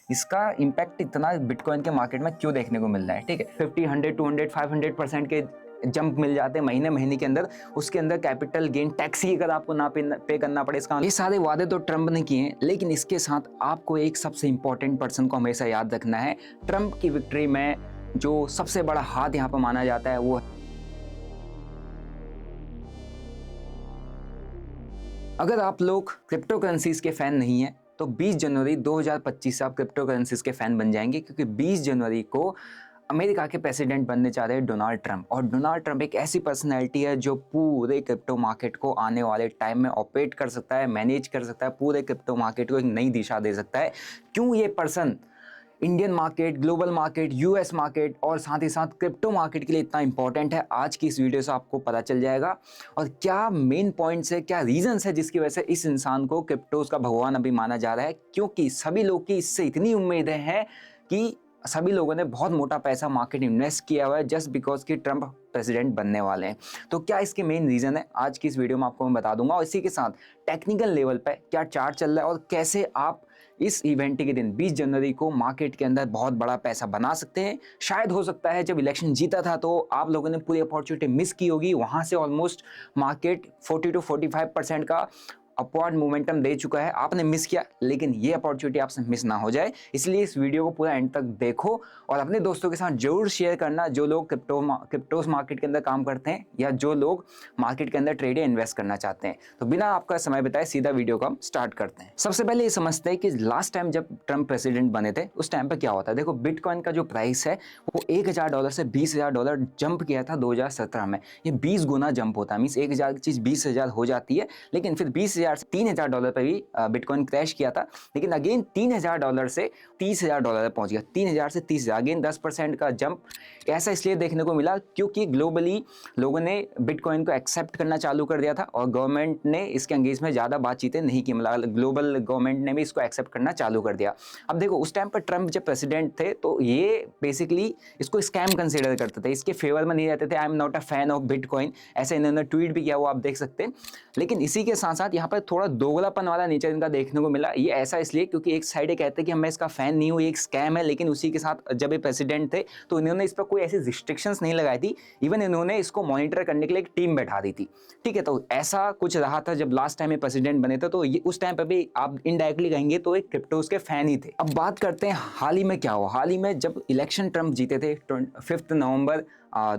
इसका इम्पैक्ट इतना बिटकॉइन के मार्केट में क्यों देखने को मिल रहा है। ठीक है, 50, 100, 200, 500% के जंप मिल जाते हैं महीने के अंदर। उसके अंदर कैपिटल गेन टैक्स ही अगर आपको ना पे करना पड़े, इसका ये सारे वादे तो ट्रंप ने किए हैं। लेकिन इसके साथ आपको एक सबसे इंपॉर्टेंट पर्सन को हमेशा याद रखना है। ट्रंप की विक्ट्री में जो सबसे बड़ा हाथ यहाँ पर माना जाता है वो, अगर आप लोग क्रिप्टो करेंसीज के फैन नहीं है तो 20 जनवरी 2025 से आप क्रिप्टो करेंसीज के फैन बन जाएंगे, क्योंकि 20 जनवरी को अमेरिका के प्रेसिडेंट बनने चाह रहे हैं डोनाल्ड ट्रंप। और डोनाल्ड ट्रंप एक ऐसी पर्सनैलिटी है जो पूरे क्रिप्टो मार्केट को आने वाले टाइम में ऑपरेट कर सकता है, मैनेज कर सकता है, पूरे क्रिप्टो मार्केट को एक नई दिशा दे सकता है। क्यों ये person Indian market, global market, US market और साथ ही साथ क्रिप्टो मार्केट के लिए इतना इंपॉर्टेंट है, आज की इस वीडियो से आपको पता चल जाएगा। और क्या मेन पॉइंट्स है, क्या रीजंस है जिसकी वजह से इस इंसान को क्रिप्टोज का भगवान अभी माना जा रहा है। क्योंकि सभी लोग की इससे इतनी उम्मीदें हैं कि सभी लोगों ने बहुत मोटा पैसा मार्केट इन्वेस्ट किया हुआ है जस्ट बिकॉज कि ट्रंप प्रेसिडेंट बनने वाले हैं। तो क्या इसके मेन रीजन है, आज की इस वीडियो में आपको मैं बता दूंगा। और इसी के साथ टेक्निकल लेवल पे क्या चार्ट चल रहा है और कैसे आप इस इवेंट के दिन 20 जनवरी को मार्केट के अंदर बहुत बड़ा पैसा बना सकते हैं। शायद हो सकता है जब इलेक्शन जीता था तो आप लोगों ने पूरी अपॉर्चुनिटी मिस की होगी, वहां से ऑलमोस्ट मार्केट 40 to 45% का अपवर्ड मोमेंटम दे चुका है, आपने मिस किया। लेकिन ये अपॉर्चुनिटी आपसे मिस ना हो जाए, इसलिए इस वीडियो को पूरा एंड तक देखो और अपने दोस्तों के साथ जरूर शेयर करना जो लोग क्रिप्टोस मार्केट के अंदर काम करते हैं या जो लोग मार्केट के अंदर ट्रेड या इन्वेस्ट करना चाहते हैं। तो बिना आपका समय बिताए सीधा वीडियो को हम स्टार्ट करते हैं। सबसे पहले ये समझते हैं कि लास्ट टाइम जब ट्रंप प्रेसिडेंट बने थे उस टाइम पर क्या होता है। देखो, बिटकॉइन का जो प्राइस है वो $1000 से $20,000 जंप किया था 2017 में। ये 20 गुना जंप होता है, मीन्स 1000 की चीज 20,000 हो जाती है। लेकिन फिर 20,000 से $3,000 पर भी बिटकॉइन क्रैश किया था। लेकिन अगेन $3,000 से $30,000 पहुंच गया, 3,000 से 30,000, अगेन 10% का जंप। ऐसा इसलिए देखने को मिला क्योंकि ग्लोबली लोगों ने बिटकॉइन को एक्सेप्ट करना चालू कर दिया था और गवर्नमेंट ने इसके अंगेज में ज़्यादा बातचीतें नहीं की, मतलब ग्लोबल गवर्नमेंट ने भी इसको एक्सेप्ट करना चालू कर दिया। अब देखो, उस टाइम पर ट्रंप जब प्रेसिडेंट थे तो ये बेसिकली इसको स्कैम कंसिडर करते थे, इसके फेवर में नहीं रहते थे। I am not a fan of bitcoin, ऐसे इन्होंने ट्वीट भी किया, वो आप देख सकते हैं। लेकिन इसी के साथ साथ यहाँ पर थोड़ा दोगलापन वाला नेचर इनका देखने को मिला। ये ऐसा इसलिए क्योंकि एक साइड ये कहते हैं कि मैं इसका फैन नहीं हूँ, ये एक स्कैम है, लेकिन उसी के साथ जब ये प्रेसिडेंट थे तो इन्होंने इस पर कोई ऐसी रिस्ट्रिक्शंस नहीं लगाई थी। इवन इन्होंने इसको मॉनिटर करने के लिए एक टीम बैठा दी थी। ठीक है, तो ऐसा कुछ रहा था जब लास्ट टाइम ये प्रेसिडेंट बने थे। तो ये उस टाइम पर भी आप इनडायरेक्टली कहेंगे तो एक क्रिप्टोज के फैन ही थे। अब बात करते हैं हाल ही में क्या हुआ। हाल ही में जब इलेक्शन ट्रंप जीते थे 5 नवंबर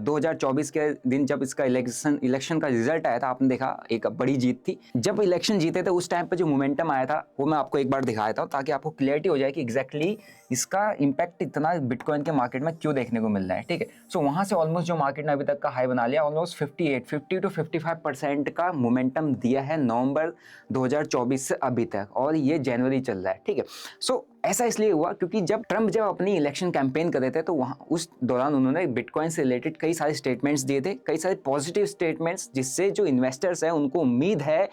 2024 के दिन, जब इसका इलेक्शन का रिजल्ट आया था, आपने देखा एक बड़ी जीत थी। जब इलेक्शन जीते थे उस टाइम पे जो मोमेंटम आया था वो मैं आपको एक बार दिखा देता हूँ ताकि आपको क्लियरिटी हो जाए कि एग्जैक्टली इसका इंपैक्ट इतना बिटकॉइन के मार्केट में क्यों देखने को मिल रहा है। ठीक है, सो वहां से ऑलमोस्ट जो मार्केट ने अभी तक का हाई बना लिया, ऑलमोस्ट 50 to 55% का मोमेंटम दिया है नवंबर 2024 से अभी तक, और ये जनवरी चल रहा है। ठीक है, सो ऐसा इसलिए हुआ क्योंकि जब ट्रंप अपनी इलेक्शन कैंपेन कर रहे थे तो वहां उस दौरान उन्होंने बिटकॉइन से रिलेटेड कई सारे स्टेटमेंट्स दिए थे, कई सारे पॉजिटिव स्टेटमेंट्स, जिससे जो इन्वेस्टर्स हैं उनको उम्मीद है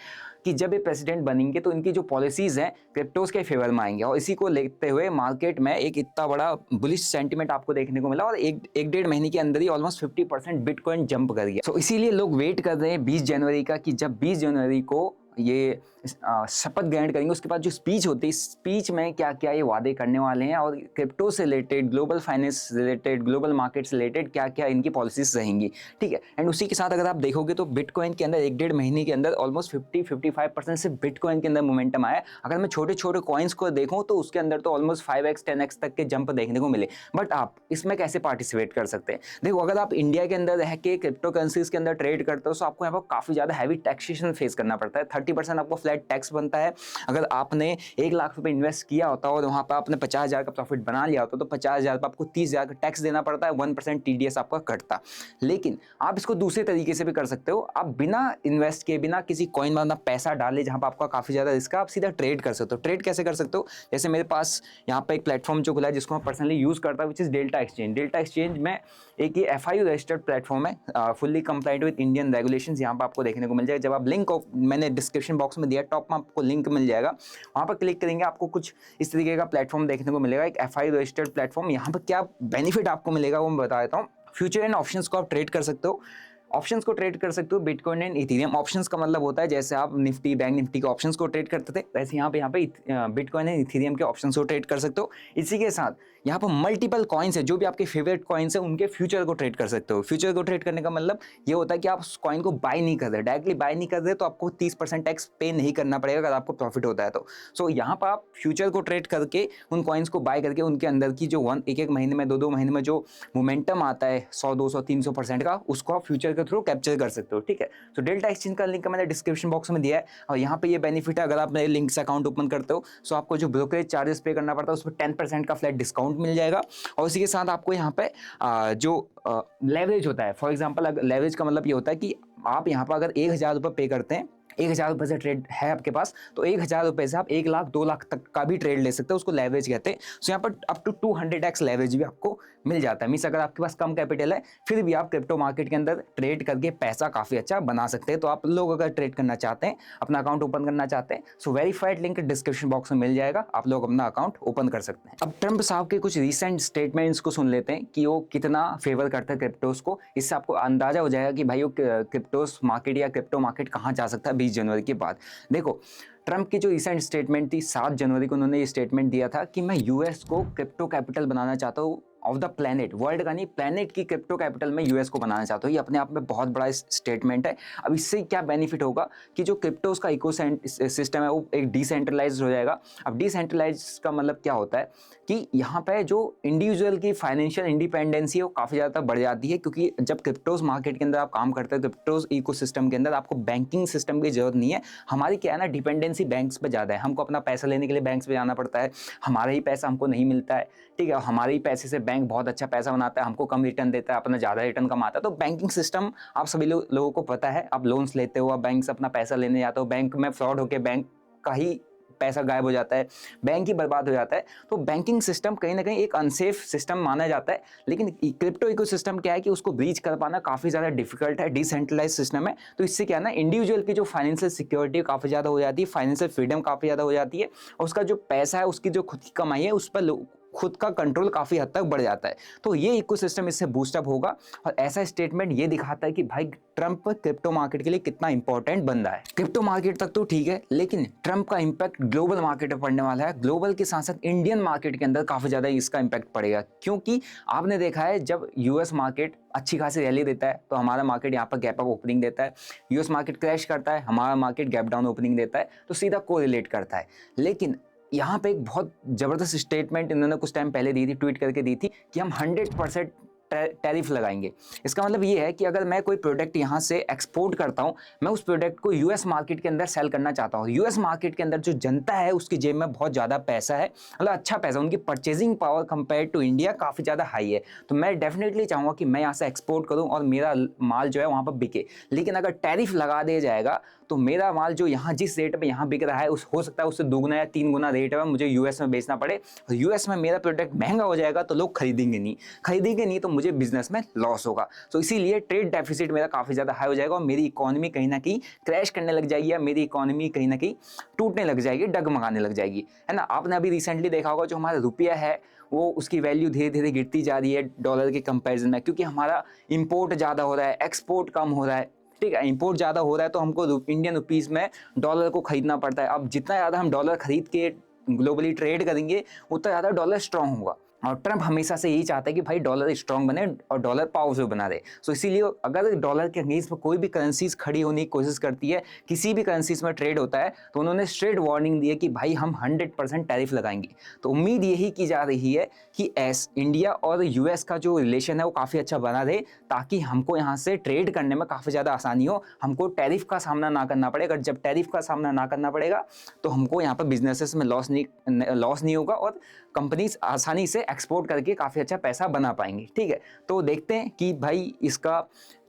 कि जब ये प्रेसिडेंट बनेंगे तो इनकी जो पॉलिसीज हैं क्रिप्टोज के फेवर में आएंगे। और इसी को लेते हुए मार्केट में एक इतना बड़ा बुलिश सेंटीमेंट आपको देखने को मिला और एक डेढ़ महीने के अंदर ही ऑलमोस्ट 50% बिटकॉइन जंप कर गया। सो इसीलिए लोग वेट कर रहे हैं 20 जनवरी का कि जब 20 जनवरी को ये शपथ ग्रहण करेंगे उसके बाद जो स्पीच होती है, स्पीच में क्या क्या ये वादे करने वाले हैं और क्रिप्टो से रिलेटेड, ग्लोबल फाइनेंस से रिलेटेड, ग्लोबल मार्केट से रिलेटेड क्या क्या इनकी पॉलिसीज रहेंगी। ठीक है, एंड उसी के साथ अगर आप देखोगे तो बिटकॉइन के अंदर एक डेढ़ महीने के अंदर ऑलमोस्ट 50-55% से बिटकॉइन के अंदर मोमेंटम आया। अगर मैं छोटे छोटे कॉइन्स को देखूँ तो उसके अंदर तो ऑलमोस्ट 5x 10x तक के जंप देखने को मिले। बट आप इसमें कैसे पार्टिसिपेट कर सकते हैं? देखो, अगर आप इंडिया के अंदर रह के क्रिप्टो करेंसीज के अंदर ट्रेड करते हो तो आपको यहाँ पर काफी ज्यादा हैवी टैक्सेशन फेस करना पड़ता है। 30% आपको फ्लैट टैक्स बनता है। अगर आपने 1 लाख रुपए इन्वेस्ट किया होता और वहां पर आपने 50,000 का प्रॉफिट बना लिया होता तो 50,000 पर आपको 30,000 का टैक्स देना पड़ता है, 1% TDS आपका कटता। लेकिन आप इसको दूसरे तरीके से भी कर सकते हो, आप बिना इन्वेस्ट किए, बिना किसी कॉइन में अपना पैसा डाले जहां पर आपका काफी ज्यादा रिस्क है, आप सीधा ट्रेड कर सकते हो। ट्रेड कैसे कर सकते हो? जैसे मेरे पास यहाँ पे एक प्लेटफॉर्म जो खुला है जिसको मैं पर्सनली यूज करता हूँ, which is Delta Exchange. Delta Exchange में एक ये FIU रजिस्टर्ड प्लेटफॉर्म है, fully compliant with Indian regulations. यहाँ पर आपको देखने को मिल जाएगा। जब आप लिंक मैंने डिस्क्रिप्शन बॉक्स में दिया, टॉप में आपको लिंक मिल जाएगा, वहां पर क्लिक करेंगे आपको कुछ इस तरीके का प्लेटफॉर्म देखने को मिलेगा, एक FIU रजिस्टर्ड प्लेटफॉर्म। यहाँ पर क्या बेनिफिट आपको मिलेगा वो मैं बता देता हूँ। फ्यूचर एंड ऑप्शंस को आप ट्रेड कर सकते हो। ऑप्शंस को ट्रेड कर सकते हो बिटकॉइन एंड इथेरियम। ऑप्शंस का मतलब होता है जैसे आप निफ्टी, बैंक निफ्टी के ऑप्शंस को ट्रेड करते थे, वैसे यहाँ पे बिटकॉइन एंड इथेरियम के ऑप्शंस को ट्रेड कर सकते हो। इसी के साथ यहाँ पर मल्टीपल कॉइन्स है, जो भी आपके फेवरेट कॉइन्स है उनके फ्यूचर को ट्रेड कर सकते हो। फ्यूचर को ट्रेड करने का मतलब ये होता है कि आप उस कॉइन को बाय नहीं कर रहे, डायरेक्टली बाय नहीं कर रहे, तो आपको 30% टैक्स पे नहीं करना पड़ेगा अगर आपको प्रॉफिट होता है तो। सो यहाँ पर आप फ्यूचर को ट्रेड करके उन कॉइन्स को बाय करके उनके अंदर की जो एक एक महीने में, दो महीने में जो मोमेंटम आता है 100, 200, 300% का, उसको आप फ्यूचर के थ्रू कैप्चर कर सकते हो। ठीक है, तो डेल्टा एक्सचेंज का लिंक मैंने डिस्क्रिप्शन बॉक्स में दिया है। और यहाँ पे ये बेनिफिट है, अगर आप मेरे लिंक से अकाउंट ओपन करते हो सो आपको जो ब्रोकरेज चार्जेस पे करना पड़ता है उस पर 10% का फ्लैट डिस्काउंट मिल जाएगा। और उसी के साथ आपको यहाँ पे जो लेवरेज होता है, फॉर एग्जाम्पल लेवरेज का मतलब ये होता है कि आप यहाँ पर अगर 1,000 रुपये पे करते हैं, 1,000 रुपये से ट्रेड है आपके पास, तो 1,000 रुपये से आप 1 लाख 2 लाख तक का भी ट्रेड ले सकते हैं, उसको लेवरेज कहते हैं। सो यहाँ पर अप टू 200x लेवरेज भी आपको मिल जाता है। मीन्स अगर आपके पास कम कैपिटल है फिर भी आप क्रिप्टो मार्केट के अंदर ट्रेड करके पैसा काफ़ी अच्छा बना सकते हैं। तो आप लोग अगर ट्रेड करना चाहते हैं, अपना अकाउंट ओपन करना चाहते हैं, सो वेरीफाइड लिंक डिस्क्रिप्शन बॉक्स में मिल जाएगा, आप लोग अपना अकाउंट ओपन कर सकते हैं। अब ट्रंप साहब के कुछ रिसेंट स्टेटमेंट्स को सुन लेते हैं कि वो कितना फेवर करते हैं क्रिप्टोज को। इससे आपको अंदाजा हो जाएगा कि भाई वो क्रिप्टोज मार्केट या क्रिप्टो मार्केट कहाँ जा सकता है 20 जनवरी के बाद। देखो, ट्रंप की जो रिसेंट स्टेटमेंट थी 7 जनवरी को, उन्होंने ये स्टेटमेंट दिया था कि मैं यूएस को क्रिप्टो कैपिटल बनाना चाहता हूँ ऑफ द प्लेनेट, वर्ल्ड का नहीं, प्लेनेट की क्रिप्टो कैपिटल में यूएस को बनाना चाहता हूँ। ये अपने आप में बहुत बड़ा स्टेटमेंट है। अब इससे क्या बेनिफिट होगा कि जो क्रिप्टोज का इको सिस्टम है वो एक डिसेंट्रलाइज हो जाएगा। अब डिसेंट्रलाइज का मतलब क्या होता है कि यहाँ पे जो इंडिविजुअल की फाइनेंशियल इंडिपेंडेंसी है वो काफ़ी ज़्यादा बढ़ जाती है, क्योंकि जब क्रिप्टोज मार्केट के अंदर आप काम करते हो, क्रिप्टोज इको सिस्टम के अंदर आपको बैंकिंग सिस्टम की जरूरत नहीं है। हमारी क्या है ना, डिपेंडेंसी बैंक्स पर ज़्यादा है। हमको अपना पैसा लेने के लिए बैंक्स पे जाना पड़ता है, हमारा ही पैसा हमको नहीं मिलता है। ठीक है, हमारे ही पैसे से बैंक बहुत अच्छा पैसा बनाता है, हमको कम रिटर्न देता है, अपना ज़्यादा रिटर्न कमाता है। तो बैंकिंग सिस्टम आप सभी लोगों को पता है, आप लोन्स लेते हो, आप बैंक से अपना पैसा लेने जाते हो, बैंक में फ्रॉड होकर बैंक का ही पैसा गायब हो जाता है, बैंक ही बर्बाद हो जाता है। तो बैंकिंग सिस्टम कहीं ना कहीं एक अनसेफ सिस्टम माना जाता है। लेकिन क्रिप्टो इकोसिस्टम क्या है कि उसको ब्रीच कर पाना काफ़ी ज़्यादा डिफिकल्ट है, डिसेंट्रलाइज सिस्टम है। तो इससे क्या है ना, इंडिविजुअल की जो फाइनेंशियल सिक्योरिटी काफ़ी ज़्यादा हो जाती है, फाइनेंशियल फ्रीडम काफ़ी ज़्यादा हो जाती है, और उसका जो पैसा है, उसकी जो खुद की कमाई है, उस पर खुद का कंट्रोल काफ़ी हद तक बढ़ जाता है। तो ये इकोसिस्टम इससे बूस्टअप होगा। और ऐसा स्टेटमेंट ये दिखाता है कि भाई ट्रंप क्रिप्टो मार्केट के लिए कितना इंपॉर्टेंट बंदा है। क्रिप्टो मार्केट तक तो ठीक है, लेकिन ट्रंप का इंपैक्ट ग्लोबल मार्केट पर पड़ने वाला है। ग्लोबल के साथ साथ इंडियन मार्केट के अंदर काफ़ी ज़्यादा इसका इंपैक्ट पड़ेगा, क्योंकि आपने देखा है जब यूएस मार्केट अच्छी खासी रैली देता है तो हमारा मार्केट यहाँ पर गैप अप ओपनिंग देता है, यूएस मार्केट क्रैश करता है, हमारा मार्केट गैप डाउन ओपनिंग देता है, तो सीधा कोरिलेट करता है। लेकिन यहाँ पे एक बहुत ज़बरदस्त स्टेटमेंट इन्होंने कुछ टाइम पहले दी थी, ट्वीट करके दी थी कि हम 100% टैरिफ लगाएंगे। इसका मतलब ये है कि अगर मैं कोई प्रोडक्ट यहाँ से एक्सपोर्ट करता हूँ, मैं उस प्रोडक्ट को यूएस मार्केट के अंदर सेल करना चाहता हूँ। यूएस मार्केट के अंदर जो जनता है उसकी जेब में बहुत ज़्यादा पैसा है, मतलब अच्छा पैसा, उनकी purchasing power compare to India काफ़ी ज़्यादा हाई है। तो मैं डेफिनेटली चाहूँगा कि मैं यहाँ से एक्सपोर्ट करूँ और मेरा माल जो है वहाँ पर बिके। लेकिन अगर टैरिफ लगा दिया जाएगा तो मेरा माल जो यहाँ जिस रेट पे यहाँ बिक रहा है हो सकता है उससे 2 गुना या 3 गुना रेट में मुझे यूएस में बेचना पड़े। और यूएस में मेरा प्रोडक्ट महंगा हो जाएगा तो लोग खरीदेंगे नहीं तो मुझे बिजनेस में लॉस होगा। तो इसीलिए ट्रेड डेफिसिट मेरा काफ़ी ज़्यादा हाई हो जाएगा और मेरी इकोनॉमी कहीं ना कहीं क्रैश करने लग जाएगी, या मेरी इकोनॉमी कहीं ना कहीं टूटने लग जाएगी, डगमगाने लग जाएगी, है ना। आपने अभी रिसेंटली देखा होगा जो हमारा रुपया है वो उसकी वैल्यू धीरे धीरे गिरती जा रही है डॉलर के कंपैरिजन में, क्योंकि हमारा इंपोर्ट ज़्यादा हो रहा है, एक्सपोर्ट कम हो रहा है। ठीक है, इंपोर्ट ज़्यादा हो रहा है तो हमको इंडियन रुपीज़ में डॉलर को खरीदना पड़ता है। अब जितना ज़्यादा हम डॉलर खरीद के ग्लोबली ट्रेड करेंगे उतना ज़्यादा डॉलर स्ट्रांग होगा। और ट्रंप हमेशा से यही चाहता है कि भाई डॉलर स्ट्रांग बने और डॉलर पावरफुल बना दे। सो इसीलिए अगर डॉलर के अगेंस्ट में कोई भी करेंसीज खड़ी होने की कोशिश करती है, किसी भी करेंसीज में ट्रेड होता है, तो उन्होंने स्ट्रेट वार्निंग दी है कि भाई हम 100% टैरिफ लगाएंगे। तो उम्मीद यही की जा रही है कि इंडिया और यूएस का जो रिलेशन है वो काफ़ी अच्छा बना रहे, ताकि हमको यहाँ से ट्रेड करने में काफ़ी ज़्यादा आसानी हो, हमको टैरिफ का सामना ना करना पड़े। अगर जब टैरिफ का सामना ना करना पड़ेगा तो हमको यहाँ पर बिजनेसेस में लॉस नहीं होगा और कंपनीज आसानी से एक्सपोर्ट करके काफ़ी अच्छा पैसा बना पाएंगे। ठीक है, तो देखते हैं कि भाई इसका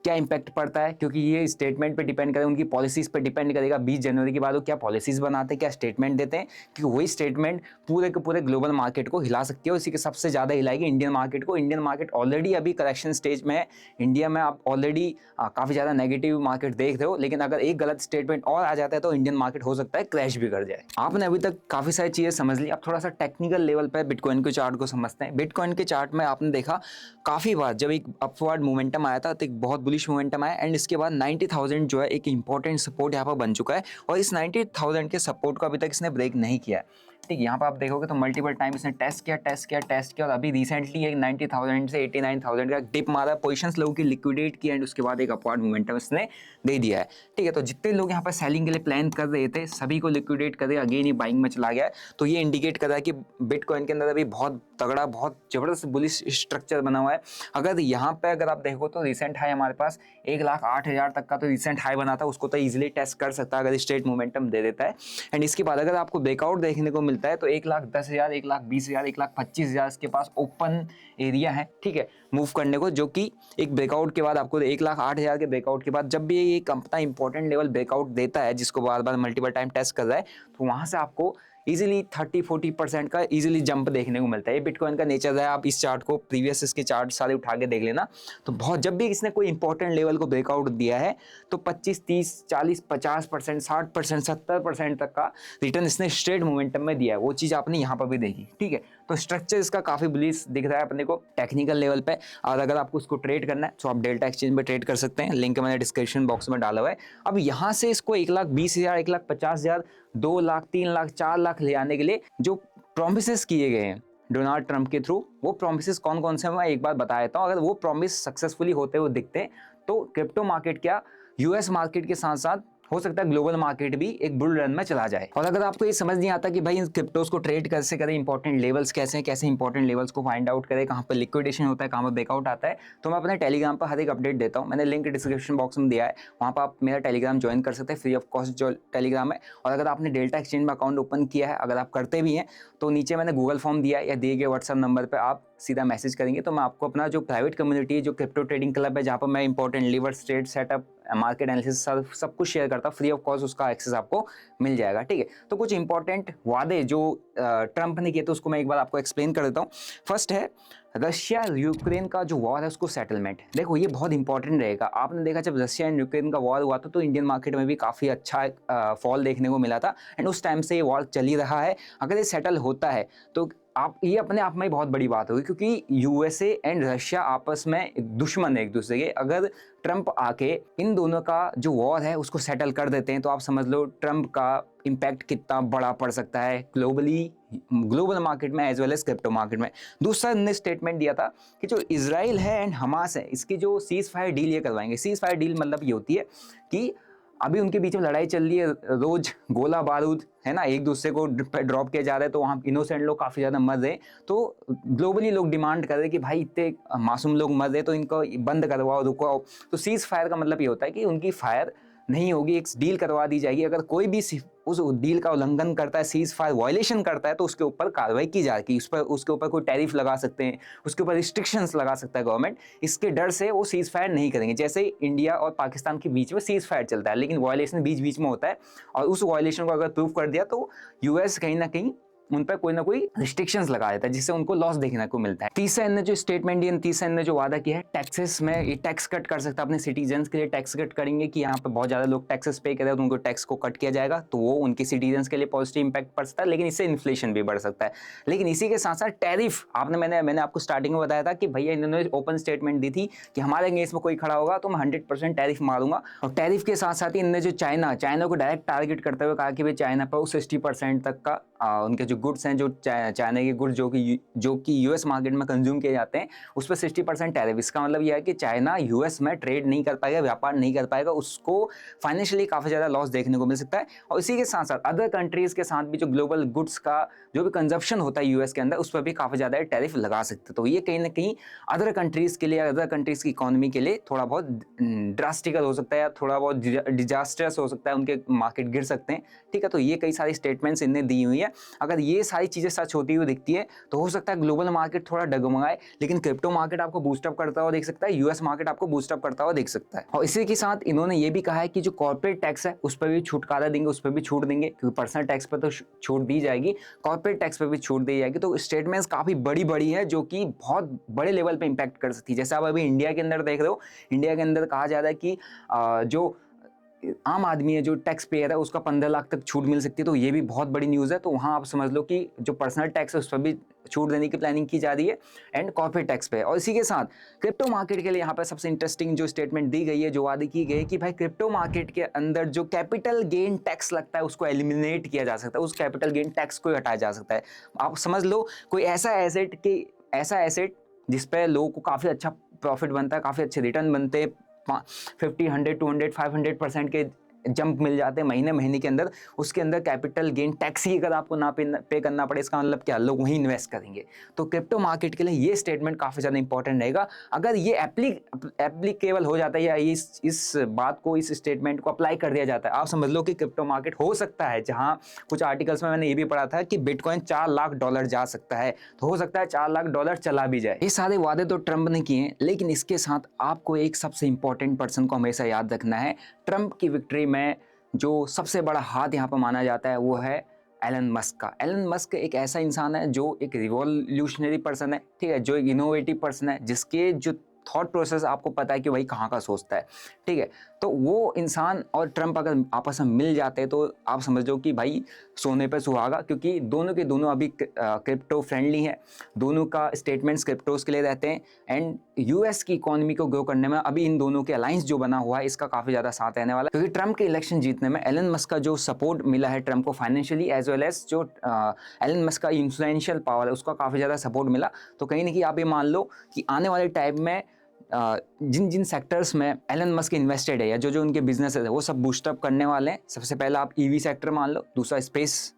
क्या इंपैक्ट पड़ता है, क्योंकि ये स्टेटमेंट पे डिपेंड करेगा, उनकी पॉलिसीज़ पे डिपेंड करेगा। 20 जनवरी के बाद वो क्या पॉलिसीज़ बनाते हैं, क्या स्टेटमेंट देते हैं, क्योंकि वही स्टेटमेंट पूरे के पूरे ग्लोबल मार्केट को हिला सकती है। इसी के सबसे ज़्यादा हिलाएगी इंडियन मार्केट को। इंडियन मार्केट ऑलरेडी अभी करेक्शन स्टेज में है। इंडिया में आप ऑलरेडी काफ़ी ज़्यादा नेगेटिव मार्केट देख रहे हो, लेकिन अगर एक गलत स्टेटमेंट और आ जाता है तो इंडियन मार्केट हो सकता है क्रैश भी कर जाए। आपने अभी तक काफ़ी सारी चीज़ें समझ ली, अब थोड़ा सा टेक्निकल लेवल पर बिटकॉइन के चार्ट को समझते हैं। बिटकॉइन के चार्ट में आपने देखा काफ़ी बार जब एक अपवर्ड मोमेंटम आया था तो एक बहुत बुरी बुलिश मोमेंटम आया एंड इसके बाद 90,000 जो है एक इंपॉर्टेंट सपोर्ट यहाँ पर बन चुका है और इस 90,000 के सपोर्ट को अभी तक इसने ब्रेक नहीं किया है। ठीक, यहाँ पर आप देखोगे तो मल्टीपल टाइम इसने टेस्ट किया और अभी रिसेंटली एक 90,000 से 89,000 का डिप मारा, पोजीशंस लोगों की लिक्विडेट की एंड उसके बाद एक अपवर्ड मोमेंटम इसने दे दिया है। ठीक है, तो जितने लोग यहाँ पर सेलिंग के लिए प्लान कर रहे थे सभी को लिक्विडेट कर दिया, अगेन ये बाइंग में चला गया है। तो ये इंडिकेट कर रहा है कि बिटकॉइन के अंदर अभी बहुत तगड़ा, बहुत जबरदस्त बुलिश स्ट्रक्चर बना हुआ है। अगर यहाँ पे अगर आप देखो तो रिसेंट हाई हमारे पास 1,08,000 तक का तो रिसेंट हाई बना था, उसको तो इजीली टेस्ट कर सकता है अगर स्ट्रेट मोमेंटम दे देता है। एंड इसके बाद अगर आपको ब्रेकआउट देखने को मिलता है तो 1,10,000, 1,20,000, 1,25,000 इसके पास ओपन एरिया है, ठीक है, मूव करने को, जो कि एक ब्रेकआउट के बाद आपको 1,08,000 के ब्रेकआउट के बाद जब भी ये कंपनी इंपॉर्टेंट लेवल ब्रेकआउट देता है जिसको बार बार मल्टीपल टाइम टेस्ट कर रहा है तो वहां से आपको इजीली 30-40% का इजीली जंप देखने को मिलता है। ये बिटकॉइन का नेचर है। आप इस चार्ट को प्रीवियस इसके चार्ट सारे उठा के देख लेना तो बहुत, जब भी इसने कोई इंपॉर्टेंट लेवल को ब्रेकआउट दिया है तो 25, 30, 40, 50%, 60%, 70% तक का रिटर्न इसने स्ट्रेट मोमेंटम में दिया है। वो चीज़ आपने यहाँ पर भी देखी। ठीक है, तो स्ट्रक्चर इसका काफ़ी बुलिश दिख रहा है अपने को टेक्निकल लेवल पे। और अगर आपको इसको ट्रेड करना है तो आप डेल्टा एक्सचेंज में ट्रेड कर सकते हैं, लिंक मैंने डिस्क्रिप्शन बॉक्स में डाला हुआ है। अब यहाँ से इसको 1,20,000, 1,50,000, 2 लाख, 3 लाख, 4 लाख ले आने के लिए जो प्रॉमिसेस किए गए हैं डोनाल्ड ट्रंप के थ्रू, वो प्रॉमिसेस कौन कौन से हैं मैं एक बार बता देता हूँ। अगर वो प्रॉमिस सक्सेसफुली होते हुए दिखते हैं तो क्रिप्टो मार्केट क्या यूएस मार्केट के साथ साथ हो सकता है ग्लोबल मार्केट भी एक बुल रन में चला जाए। और अगर आपको ये समझ नहीं आता कि भाई इन क्रिप्टोस को ट्रेड कैसे करें, इंपॉर्टेंट लेवल्स कैसे हैं, कैसे इंपॉर्टेंट लेवल्स को फाइंड आउट करें, कहाँ पर लिक्विडेशन होता है, कहाँ पर ब्रेकआउट आता है, तो मैं अपने टेलीग्राम पर हर एक अपडेट देता हूँ। मैंने लिंक डिस्क्रिप्शन बॉक्स में दिया है, वहाँ पर आप मेरा टेलीग्राम ज्वाइन कर सकते हैं, फ्री ऑफ कॉस्ट जो टेलीग्राम है। और अगर आपने डेल्टा एक्सचेंज में अकाउंट ओपन किया है, अगर आप करते भी हैं तो नीचे मैंने गूगल फॉर्म दिया है या दिए गए व्हाट्सएप नंबर पर आप सीधा मैसेज करेंगे तो मैं आपको अपना जो प्राइवेट कम्युनिटी है, जो क्रिप्टो ट्रेडिंग क्लब है, जहाँ पर मैं important levers, trade setup, market analysis सब कुछ शेयर करता हूँ, फ्री ऑफ कॉस्ट उसका एक्सेस आपको मिल जाएगा। ठीक है, तो कुछ इंपॉर्टेंट वादे जो ट्रंप ने किए तो उसको मैं एक बार आपको एक्सप्लेन कर देता हूँ। फर्स्ट है रशिया यूक्रेन का जो वॉर है उसको सेटलमेंट। देखो ये बहुत इंपॉर्टेंट रहेगा। आपने देखा जब रशिया एंड यूक्रेन का वॉर हुआ था तो इंडियन मार्केट में भी काफ़ी अच्छा फॉल देखने को मिला था एंड उस टाइम से ये वॉर चल ही रहा है। अगर ये सेटल होता है तो आप ये अपने आप में बहुत बड़ी बात होगी, क्योंकि यूएसए एंड रशिया आपस में दुश्मन है एक दूसरे के। अगर ट्रंप आके इन दोनों का जो वॉर है उसको सेटल कर देते हैं तो आप समझ लो ट्रंप का इम्पैक्ट कितना बड़ा पड़ सकता है ग्लोबल मार्केट में as well as crypto market में। दूसरा ने स्टेटमेंट दिया था कि जो इजराइल है एंड हमास है इसकी जो सीज फायर डील ये करवाएंगे। सीज फायर डील मतलब ये होती है कि अभी उनके बीच में लड़ाई चल रही है, रोज गोला बारूद है ना, एक दूसरे को ड्रॉप किया जा रहा है, तो वहाँ इनोसेंट लोग काफ़ी ज़्यादा मर रहे। तो ग्लोबली लोग डिमांड कर रहे कि भाई इतने मासूम लोग मर रहे तो इनको बंद करवाओ, रुकवाओ। तो सीज फायर का मतलब ये होता है कि उनकी फायर नहीं होगी, एक डील करवा दी जाएगी। अगर कोई भी उस डील का उल्लंघन करता है, सीज फायर वायलेशन करता है, तो उसके ऊपर कार्रवाई की जाएगी। उसके ऊपर कोई टैरिफ लगा सकते हैं, उसके ऊपर रिस्ट्रिक्शंस लगा सकता है गवर्नमेंट। इसके डर से वो सीज फायर नहीं करेंगे। जैसे इंडिया और पाकिस्तान के बीच में सीज फायर चलता है, लेकिन वायलेशन बीच बीच में होता है और उस वायलेशन को अगर प्रूव कर दिया तो यूएस कहीं ना कहीं उन पर कोई ना कोई रिस्ट्रिक्शंस लगा देता है जिससे उनको लॉस देखने को मिलता है। तीसरा इनने जो स्टेटमेंट दिया, तीसरा इनने जो वादा किया है टैक्सेस में, ये टैक्स कट कर सकता है अपने सिटीजन्स के लिए। टैक्स कट करेंगे कि यहाँ पे बहुत ज़्यादा लोग टैक्सेस पे कर रहे हैं तो उनको टैक्स को कट किया जाएगा, तो वो उनके सिटीजन्स के लिए पॉजिटिव इंपैक्ट पड़ सकता है, लेकिन इससे इन्फ्लेशन भी बढ़ सकता है। लेकिन इसी के साथ साथ टैरिफ, मैंने आपको स्टार्टिंग में बताया था कि भैया इन्होंने ओपन स्टेटमेंट दी थी कि हमारे अगेंस्ट में कोई खड़ा होगा तो मैं 100% टैरिफ मारूंगा। और टैरिफ के साथ साथ ही इन्होंने जो चाइना को डायरेक्ट टारगेट करते हुए कहा कि भाई चाइना पर 60% तक का उनके जो गुड्स हैं, जो चाइना के गुड्स जो कि यूएस मार्केट में कंज्यूम किए जाते हैं उस पर 60% टैरिफ। इसका मतलब यह है कि चाइना यूएस में ट्रेड नहीं कर पाएगा, व्यापार नहीं कर पाएगा, उसको फाइनेंशियली काफ़ी ज़्यादा लॉस देखने को मिल सकता है। और इसी के साथ साथ अदर कंट्रीज़ के साथ भी जो ग्लोबल गुड्स का जो भी कंजप्शन होता है यूएस के अंदर उस पर भी काफ़ी ज़्यादा टैरिफ लगा सकते हैं। तो ये कहीं ना कहीं अदर कंट्रीज़ के लिए, अदर कंट्रीज़ की इकोनॉमी के लिए थोड़ा बहुत ड्रास्टिकल हो सकता है या थोड़ा बहुत डिजास्टर्स हो सकता है, उनके मार्केट गिर सकते हैं। ठीक है, तो ये कई सारी स्टेटमेंट्स इनने दी हुई है। अगर ये सारी चीज़ें सच होती हुई दिखती है तो हो सकता है ग्लोबल मार्केट थोड़ा डगमगाए, लेकिन क्रिप्टो मार्केट आपको बूस्टअप करता हुआ देख सकता है, यूएस मार्केट आपको बूस्टअप करता हुआ देख सकता है। और इसी के साथ इन्होंने ये भी कहा है कि जो कॉर्पोरेट टैक्स है उस पर भी छुटकारा देंगे, उस पर भी छूट देंगे, क्योंकि पर्सनल टैक्स पर तो छूट दी जाएगी, कॉर्पोरेट टैक्स पर भी छूट दी जाएगी। तो स्टेटमेंट्स काफ़ी बड़ी है जो कि बहुत बड़े लेवल पर इंपैक्ट कर सकती है। जैसे आप अभी इंडिया के अंदर देख रहे हो, इंडिया के अंदर कहा जा रहा है कि जो आम आदमी है जो टैक्स पेयर है उसका 15 लाख तक छूट मिल सकती है, तो ये भी बहुत बड़ी न्यूज़ है। तो वहाँ आप समझ लो कि जो पर्सनल टैक्स है उस पर भी छूट देने की प्लानिंग की जा रही है एंड कॉर्पोरेट टैक्स पे। और इसी के साथ क्रिप्टो मार्केट के लिए यहाँ पर सबसे इंटरेस्टिंग जो स्टेटमेंट दी गई है, जो वादे की गई है कि भाई क्रिप्टो मार्केट के अंदर जो कैपिटल गेन टैक्स लगता है उसको एलिमिनेट किया जा सकता है, उस कैपिटल गेन टैक्स को हटाया जा सकता है। आप समझ लो कोई ऐसा एसेट जिस पे लोगों को काफ़ी अच्छा प्रॉफिट बनता है, काफ़ी अच्छे रिटर्न बनते हैं, 50, 100, 200, 500% के जंप मिल जाते हैं महीने के अंदर, उसके अंदर कैपिटल गेन टैक्स ही अगर आपको ना पे करना पड़े, इसका मतलब क्या, लोग वहीं इन्वेस्ट करेंगे। तो क्रिप्टो मार्केट के लिए ये स्टेटमेंट काफ़ी ज़्यादा इंपॉर्टेंट रहेगा। अगर ये एप्लीकेबल हो जाता है या इस बात को, इस स्टेटमेंट को अप्लाई कर दिया जाता है, आप समझ लो कि क्रिप्टो मार्केट हो सकता है, जहाँ कुछ आर्टिकल्स में मैंने ये भी पढ़ा था कि बिटकॉइन $4 लाख जा सकता है, तो हो सकता है $4 लाख चला भी जाए। ये सारे वादे तो ट्रंप ने किए, लेकिन इसके साथ आपको एक सबसे इंपॉर्टेंट पर्सन को हमेशा याद रखना है। ट्रंप की विक्ट्री में जो सबसे बड़ा हाथ यहाँ पर माना जाता है वो है एलन मस्क का। एलन मस्क एक ऐसा इंसान है जो एक रिवॉल्यूशनरी पर्सन है, ठीक है, जो एक इनोवेटिव पर्सन है, जिसके जो थॉट प्रोसेस आपको पता है कि भाई कहाँ का सोचता है, ठीक है। तो वो इंसान और ट्रंप अगर आपस में मिल जाते हैं तो आप समझ लो कि भाई सोने पे सुहागा, क्योंकि दोनों के दोनों अभी क्रिप्टो फ्रेंडली हैं, दोनों का स्टेटमेंट्स क्रिप्टोज के लिए रहते हैं एंड यूएस की इकोनॉमी को ग्रो करने में अभी इन दोनों के अलायंस जो बना हुआ है इसका काफ़ी ज़्यादा साथ रहने वाला है। क्योंकि ट्रंप के इलेक्शन जीतने में एलन मस्क का जो सपोर्ट मिला है ट्रंप को फाइनेंशियली एज वेल एज जो एलन मस्क का इन्फ्लुएंशियल पावर है उसका काफ़ी ज़्यादा सपोर्ट मिला। तो कहीं ना कहीं आप ये मान लो कि आने वाले टाइम में जिन जिन सेक्टर्स में एलन मस्क इन्वेस्टेड है या जो जो उनके बिजनेस है वो सब बूस्टअप करने वाले हैं। सबसे पहला आप ईवी सेक्टर मान लो, दूसरा स्पेस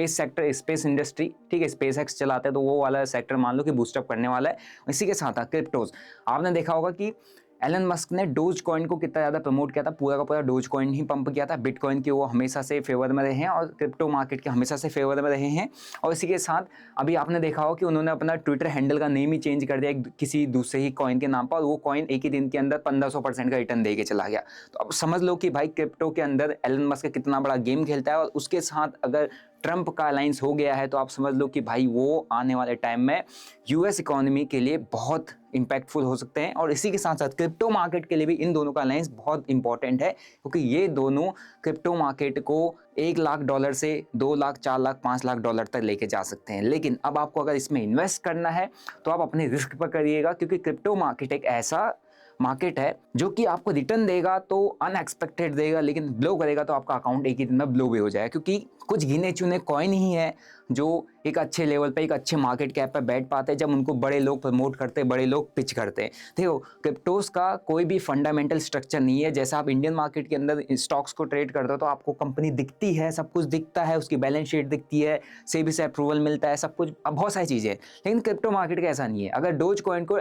सेक्टर, स्पेस इंडस्ट्री, ठीक है, स्पेस एक्स चलाते हैं तो वो वाला सेक्टर मान लो कि बूस्टअप करने वाला है। इसी के साथ क्रिप्टोज, आपने देखा होगा कि एलन मस्क ने डोज कॉइन को कितना ज़्यादा प्रमोट किया था, पूरा का पूरा डोज कॉइन ही पंप किया था। बिटकॉइन के वो हमेशा से फेवर में रहे हैं और क्रिप्टो मार्केट के हमेशा से फेवर में रहे हैं। और इसी के साथ अभी आपने देखा हो कि उन्होंने अपना ट्विटर हैंडल का नेम ही चेंज कर दिया किसी दूसरे ही कॉइन के नाम पर, और वो कॉइन एक ही दिन के अंदर 1500% का रिटर्न दे के चला गया। तो अब समझ लो कि भाई क्रिप्टो के अंदर एलन मस्क कितना बड़ा गेम खेलता है। और उसके साथ अगर ट्रंप का अलायंस हो गया है तो आप समझ लो कि भाई वो आने वाले टाइम में यूएस इकोनॉमी के लिए बहुत इंपैक्टफुल हो सकते हैं। और इसी के साथ साथ क्रिप्टो मार्केट के लिए भी इन दोनों का अलायंस बहुत इंपॉर्टेंट है, क्योंकि ये दोनों क्रिप्टो मार्केट को $1 लाख से $2 लाख, $4 लाख, $5 लाख तक लेके जा सकते हैं। लेकिन अब आपको अगर इसमें इन्वेस्ट करना है तो आप अपने रिस्क पर करिएगा, क्योंकि क्रिप्टो मार्केट एक ऐसा मार्केट है जो कि आपको रिटर्न देगा तो अनएक्सपेक्टेड देगा, लेकिन ब्लो करेगा तो आपका अकाउंट एक ही दिन में ब्लो भी हो जाएगा। क्योंकि कुछ गिने चुने कॉइन ही है जो एक अच्छे लेवल पे, एक अच्छे मार्केट कैप पे बैठ पाते हैं जब उनको बड़े लोग प्रमोट करते हैं, बड़े लोग पिच करते हैं। देखो क्रिप्टोज का कोई भी फंडामेंटल स्ट्रक्चर नहीं है। जैसा आप इंडियन मार्केट के अंदर स्टॉक्स को ट्रेड करते हो तो आपको कंपनी दिखती है, सब कुछ दिखता है, उसकी बैलेंस शीट दिखती है, सेबी से अप्रूवल मिलता है, सब कुछ, बहुत सारी चीज़ें हैं। लेकिन क्रिप्टो मार्केट का ऐसा नहीं है। अगर डोज कॉइन को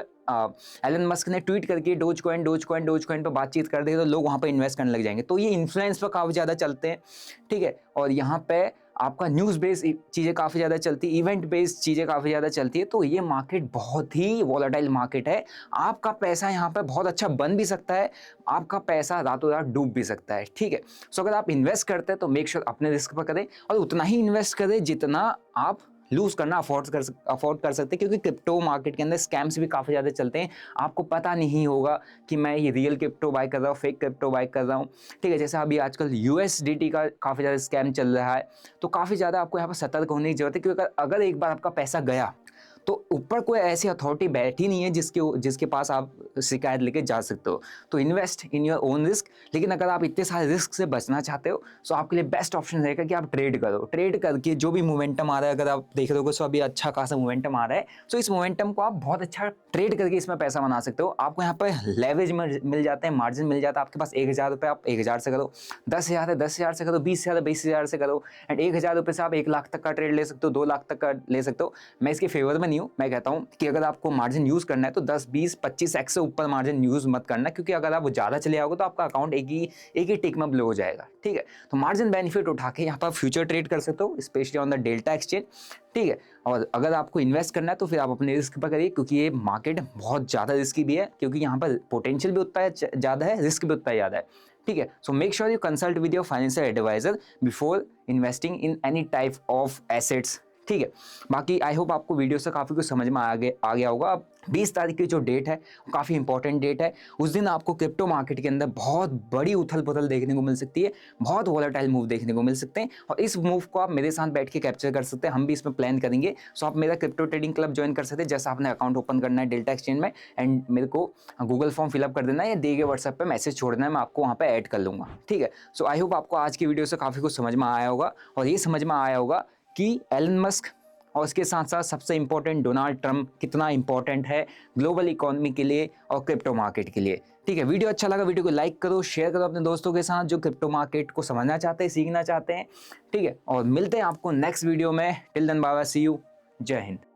एलन मस्क ने ट्वीट करके डोज कॉइन पर बातचीत कर दी तो लोग वहाँ पर इन्वेस्ट करने लग जाएंगे। तो ये इन्फ्लुएंस पर काफ़ी ज़्यादा चलते हैं, ठीक है। और यहाँ पे आपका न्यूज़ बेस्ड चीज़ें काफ़ी ज़्यादा चलती है, इवेंट बेस्ड चीज़ें काफ़ी ज़्यादा चलती है। तो ये मार्केट बहुत ही वॉलेटाइल मार्केट है। आपका पैसा यहाँ पे बहुत अच्छा बन भी सकता है, आपका पैसा रातों रात डूब भी सकता है, ठीक है। सो अगर आप इन्वेस्ट करते हैं तो मेक श्योर अपने रिस्क पर करें और उतना ही इन्वेस्ट करें जितना आप लूज़ करना अफोर्ड कर सकते हैं, क्योंकि क्रिप्टो मार्केट के अंदर स्कैम्स भी काफ़ी ज़्यादा चलते हैं। आपको पता नहीं होगा कि मैं ये रियल क्रिप्टो बाय कर रहा हूँ, फेक क्रिप्टो बाय कर रहा हूँ, ठीक है। जैसे अभी आजकल USDT का काफ़ी ज़्यादा स्कैम चल रहा है, तो काफ़ी ज़्यादा आपको यहाँ पर सतर्क होने की जरूरत है, क्योंकि अगर एक बार आपका पैसा गया तो ऊपर कोई ऐसी अथॉरिटी बैठी नहीं है जिसके पास आप शिकायत लेके जा सकते हो। तो invest in your own risk. लेकिन अगर आप इतने सारे रिस्क से बचना चाहते हो तो आपके लिए बेस्ट ऑप्शन रहेगा कि आप ट्रेड करो। ट्रेड करके जो भी मोमेंटम आ रहा है, अगर आप देख रहे हो तो अभी अच्छा खासा मोमेंटम आ रहा है, तो इस मोमेंटम को आप बहुत अच्छा ट्रेड करके इसमें पैसा बना सकते हो। आपको यहाँ पर लेवरेज मिल जाते हैं, मार्जिन मिल जाता है। आपके पास 1000 रुपये, आप 1000 से करो, 10,000 है 10,000 से करो, 20,000 है 20,000 से करो, एंड 1000 रुपये से आप 1 लाख तक का ट्रेड ले सकते हो, 2 लाख तक का ले सकते हो। मैं इसके फेवर में नहीं हूँ, मैं कहता हूँ कि अगर आपको मार्जिन यूज़ करना है तो 10, 20, 25x से ऊपर मार्जिन यूज़ मत करना, क्योंकि अगर आप ज़्यादा चले आओगे तो आपका अकाउंट एक ही टिक में ब्लो हो जाएगा, ठीक है। तो मार्जिन बेनिफिट उठा के यहाँ पर फ्यूचर ट्रेड कर सकते हो, specially on the delta exchange, ठीक है। और अगर आपको इन्वेस्ट करना है तो फिर आप अपने रिस्क पर करिए, क्योंकि ये मार्केट बहुत ज़्यादा रिस्की भी है, क्योंकि यहाँ पर पोटेंशियल भी उतना ज़्यादा है, रिस्क भी उतना ज़्यादा है, ठीक है। So make sure you consult with your financial advisor before investing in any type of assets, ठीक है। बाकी आई होप आपको वीडियो से काफ़ी कुछ समझ में आ गया होगा। अब 20 तारीख की जो डेट है वो काफ़ी इंपॉर्टेंट डेट है। उस दिन आपको क्रिप्टो मार्केट के अंदर बहुत बड़ी उथल पुथल देखने को मिल सकती है, बहुत वॉलेटाइल मूव देखने को मिल सकते हैं और इस मूव को आप मेरे साथ बैठ के कैप्चर कर सकते हैं। हम भी इसमें प्लान करेंगे। सो आप मेरा क्रिप्टो ट्रेडिंग क्लब ज्वाइन कर सकते हैं। जैसा आपने अकाउंट ओपन करना है डेल्टा एक्सचेंज में एंड मेरे को गूगल फॉर्म फिलअप कर देना है या दिए गए व्हाट्सएप पर मैसेज छोड़ देना है, मैं आपको वहाँ पर ऐड कर लूँगा। ठीक है। सो आई होप आपको आज की वीडियो से काफ़ी कुछ समझ में आया होगा और ये समझ में आया होगा कि एलन मस्क और उसके साथ साथ सबसे इंपॉर्टेंट डोनाल्ड ट्रंप कितना इंपॉर्टेंट है ग्लोबल इकोनॉमी के लिए और क्रिप्टो मार्केट के लिए। ठीक है। वीडियो अच्छा लगा, वीडियो को लाइक करो, शेयर करो अपने दोस्तों के साथ जो क्रिप्टो मार्केट को समझना चाहते हैं, सीखना चाहते हैं। ठीक है। और मिलते हैं आपको नेक्स्ट वीडियो में। Till then bye bye, see you, जय हिंद।